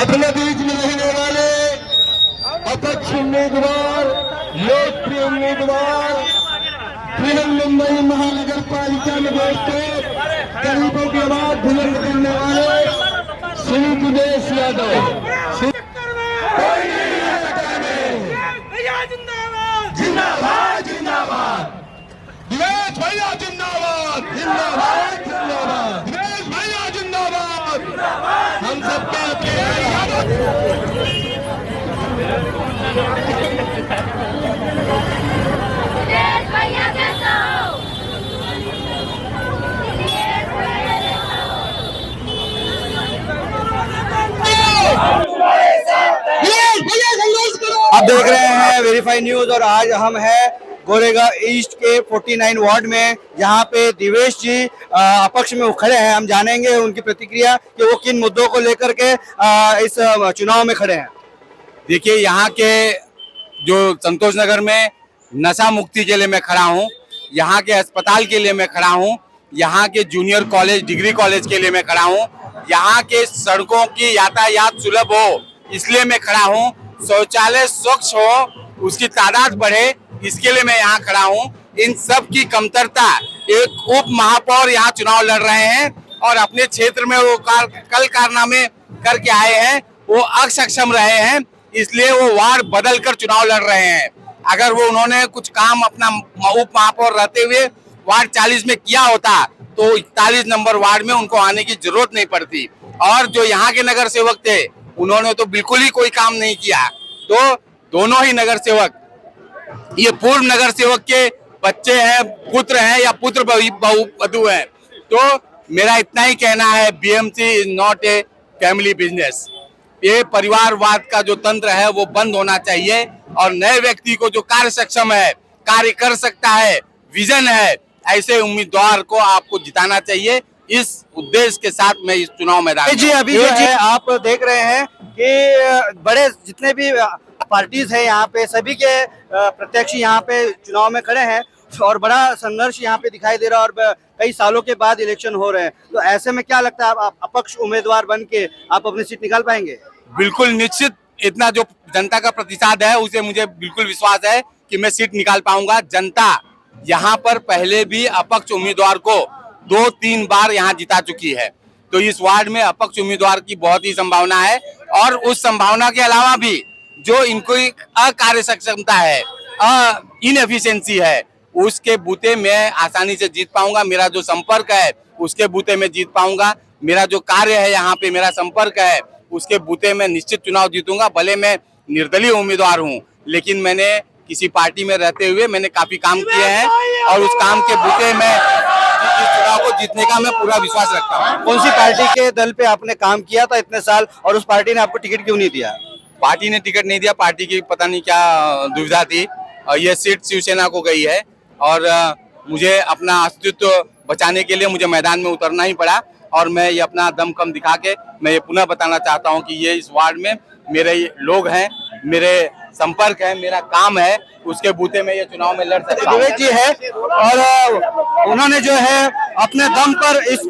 अपने बीच में रहने वाले अपक्ष उम्मीदवार, लोकप्रिय उम्मीदवार, मुंबई महानगर पालिका में दोस्तों गरीबों की आवाज बुलंद करने वाले श्री दिवेश यादव। जिंदाबाद जिंदाबाद, दिवेश भैया जिंदाबाद, जिंदाबाद जिंदाबाद, दिवेश भैया जिंदाबाद, हम सबका आप देख रहे हैं वेरीफाई न्यूज और आज हम हैं गोरेगांव ईस्ट के 49 वार्ड में, जहां पे दिवेश जी अपक्ष में खड़े हैं। हम जानेंगे उनकी प्रतिक्रिया कि वो किन मुद्दों को लेकर के इस चुनाव में खड़े हैं। देखिए, यहाँ के जो संतोष नगर में नशा मुक्ति के लिए मैं खड़ा हूँ, यहाँ के अस्पताल के लिए मैं खड़ा हूँ, यहाँ के जूनियर कॉलेज डिग्री कॉलेज के लिए मैं खड़ा हूँ, यहाँ के सड़कों की यातायात सुलभ हो इसलिए मैं खड़ा हूँ, शौचालय स्वच्छ हो उसकी तादाद बढ़े इसके लिए मैं यहाँ खड़ा हूँ। इन सब की कमतरता, एक उप महापौर यहाँ चुनाव लड़ रहे हैं और अपने क्षेत्र में वो कल कारनामे करके आए हैं, वो अक्षम रहे हैं, इसलिए वो वार्ड बदल कर चुनाव लड़ रहे हैं। अगर वो उन्होंने कुछ काम अपना उप महापौर रहते हुए वार्ड 40 में किया होता तो 41 नंबर वार्ड में उनको आने की जरूरत नहीं पड़ती। और जो यहाँ के नगर सेवक थे उन्होंने तो बिल्कुल ही कोई काम नहीं किया। तो दोनों ही नगर सेवक, ये पूर्व नगर सेवक के बच्चे हैं, पुत्र हैं या पुत्र वधू हैं। तो मेरा इतना ही कहना है, BMC is not a family business. ये परिवारवाद का जो तंत्र है वो बंद होना चाहिए और नए व्यक्ति को जो कार्य सक्षम है, कार्य कर सकता है, विजन है, ऐसे उम्मीदवार को आपको जिताना चाहिए। इस उद्देश्य के साथ मैं इस चुनाव मैदान जी अभी जो है आप देख रहे हैं कि बड़े जितने भी पार्टीज है यहाँ पे सभी के प्रत्याशी यहाँ पे चुनाव में खड़े हैं और बड़ा संघर्ष यहाँ पे दिखाई दे रहा है और कई सालों के बाद इलेक्शन हो रहे हैं। तो ऐसे में क्या लगता है आप अपक्ष उम्मीदवार बन के आप अपनी सीट निकाल पाएंगे? बिल्कुल निश्चित, इतना जो जनता का प्रतिशत है उसे मुझे बिल्कुल विश्वास है कि मैं सीट निकाल पाऊंगा। जनता यहाँ पर पहले भी अपक्ष उम्मीदवार को 2-3 बार यहाँ जिता चुकी है, तो इस वार्ड में अपक्ष उम्मीदवार की बहुत ही संभावना है। और उस संभावना के अलावा भी जो इनको अकार्य सक्षमता है, इनएफिशिएंसी है, उसके बूते मैं आसानी से जीत पाऊंगा। मेरा जो संपर्क है उसके बूते में जीत पाऊंगा। मेरा जो कार्य है यहाँ पे, मेरा संपर्क है, उसके बूते में निश्चित चुनाव जीतूंगा। भले मैं निर्दलीय उम्मीदवार हूँ, लेकिन मैंने किसी पार्टी में रहते हुए मैंने काफी काम किए हैं और उस काम के बूते में इस चुनाव को जीतने का मैं पूरा विश्वास रखता हूँ। कौन सी पार्टी के दल पे आपने काम किया था इतने साल और उस पार्टी ने आपको टिकट क्यों नहीं दिया? पार्टी ने टिकट नहीं दिया, पार्टी की पता नहीं क्या दुविधा थी और ये सीट शिवसेना को गई है और मुझे अपना अस्तित्व बचाने के लिए मुझे मैदान में उतरना ही पड़ा। और मैं ये अपना दमखम दिखा के मैं ये पुनः बताना चाहता हूँ कि ये इस वार्ड में मेरे लोग हैं, मेरे संपर्क है, मेरा काम है, उसके बूते में ये चुनाव में लड़ सकता हूं। दिवेश जी है और उन्होंने जो है अपने दम पर इस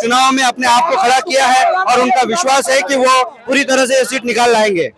चुनाव में अपने आप को खड़ा किया है और उनका विश्वास है कि वो पूरी तरह से ये सीट निकाल लाएंगे।